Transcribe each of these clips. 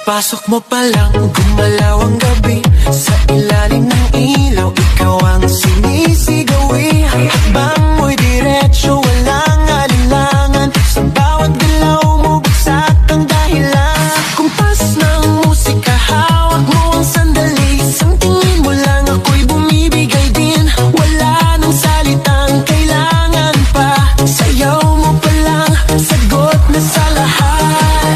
Pagpasok mo pa lang, gumalaw ang gabi. Sa ilalim ng ilaw, ikaw ang sinisigawi. Ang hakbang mo'y diretsyo, walang alinlangan. Sa bawat galaw mo, bagsak ang dahilan. Kumpas ng musika, hawak mo ang sandali. Isang tingin mo lang, ako'y bumibigay din. Wala nang salitang kailangan pa. Sayaw mo pa lang, sagot na sa lahat.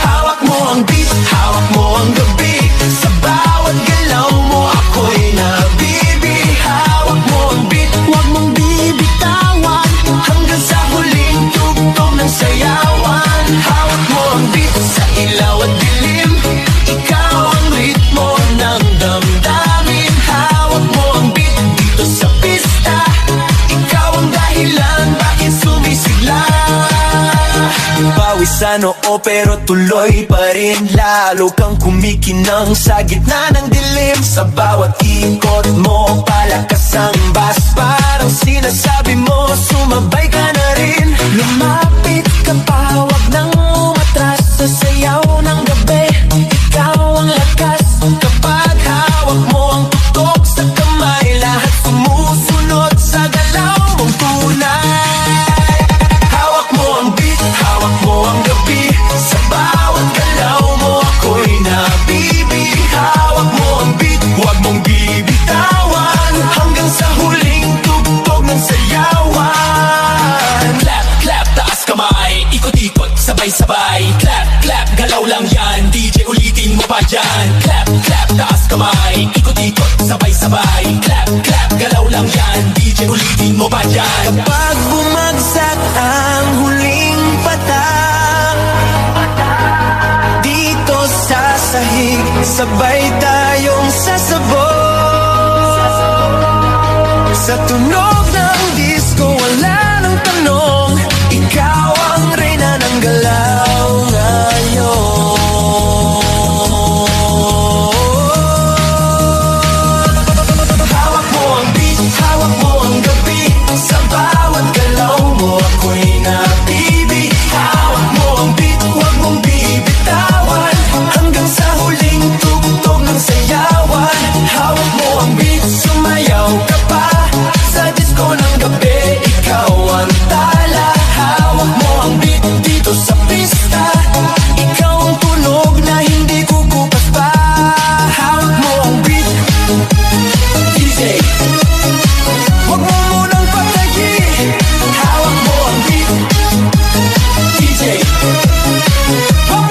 Hawak mo ang beat, hawak mo ang gabi. Sa bawat galaw mo, ako'y nabibi. Hawak mo ang beat, huwag mong bibitawan. Hanggang sa huling tugtog ng sayawan. Hawak mo ang beat, sa ilaw at dilim. Ikaw ang ritmo ng damdamin. Hawak mo ang beat, dito sa pista. Ikaw ang dahilan, bakit sumisigla. Pawisan oo pero tuloy pa rin. Lalo kang kumikinang sa gitna ng dilim. Sa bawat ikot mo, palakas ang bass. Parang sinasabi mo, sumabay ka na rin. Lumapit ka pa, wag nang umatras. Sa sayaw ng gabi, ikaw ang lakas. Kapag hawak mo ang tutok sa kamay, lahat sumusunod sa galaw mong tunay. Hawak mo ang beat, hawak mo ang gabi. Sa bawat galaw mo, ako'y nabibi. Hawak mo ang beat, huwag mong bibitawan. Hanggang sa huling tugtog ng sayawan. Clap, clap, taas kamay. Ikot-ikot, sabay-sabay. Clap, clap, galaw lang yan. DJ ulitin mo pa dyan. Clap, clap, taas kamay. Ikot-ikot, sabay-sabay. Clap, clap, galaw lang yan. DJ ulitin mo pa dyan. Kapag bumagsak ang huling patak, dito sa sahig, sabay tayong sasabog. Sa tunog ng disco, wala nang tanong. Ikaw ang reyna ng galaw ngayon. Hawak mo ang beat, hawak mo ang gabi. Sa bawat galaw mo, ako'y nabibi. Hawak mo ang beat, huwag mong bibitawan. Hanggang sa huling tugtog ng sayawan. Hawak mo ang beat, sumayaw ka pa. Sa disco ng gabi, ikaw ang tala. Hawak mo ang beat, dito sa pista. Ikaw ang tunog na hindi kukupas pa. Hawak mo ang beat, DJ, huwag mo munang patayin. Hawak mo ang beat, DJ, huwag